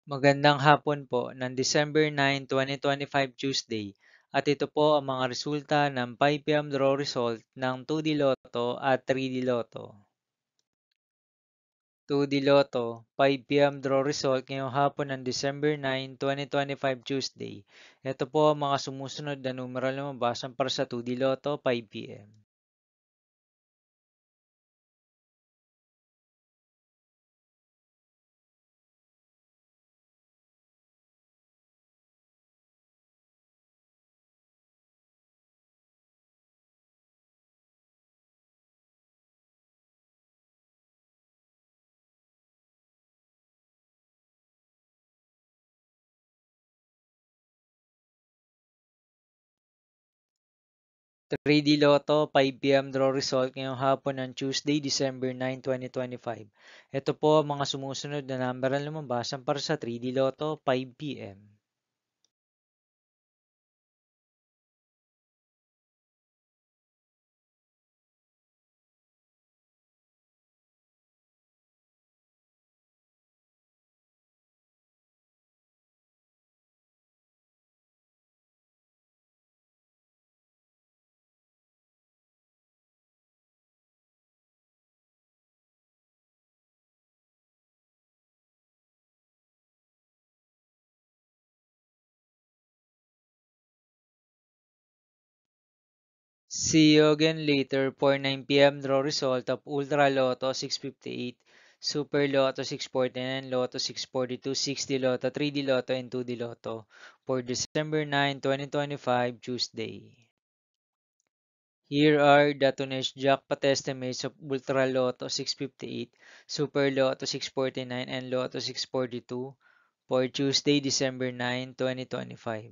Magandang hapon po ng December 9, 2025 Tuesday at ito po ang mga resulta ng 5 PM draw result ng 2D Lotto at 3D Lotto. 2D Lotto, 5 PM draw result ngayong hapon ng December 9, 2025 Tuesday. Ito po ang mga sumusunod na numeral na mabasan para sa 2D Lotto 5 PM. 3D Lotto 5 PM draw result ngayong hapon ng Tuesday, December 9, 2025. Ito po ang mga sumusunod na numeral na mabasan para sa 3D Lotto 5 PM. See you again later for 9 PM draw result of Ultra Lotto 658, Super Lotto 649, Lotto 642, 6D Lotto, 3D Lotto, and 2D Lotto for December 9, 2025, Tuesday. Here are the tonnage jackpot estimates of Ultra Lotto 658, Super Lotto 649, and Lotto 642 for Tuesday, December 9, 2025.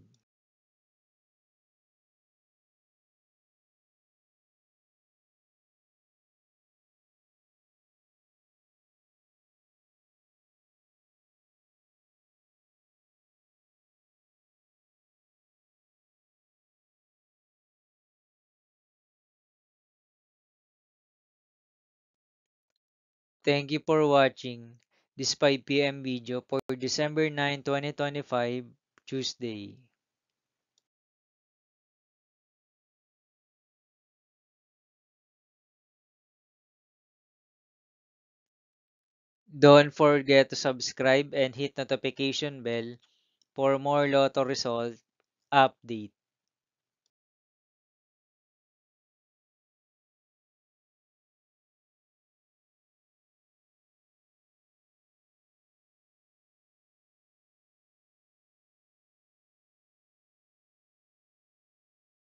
Thank you for watching this 5 PM video for December 9, 2025, Tuesday. Don't forget to subscribe and hit notification bell for more Lotto result update.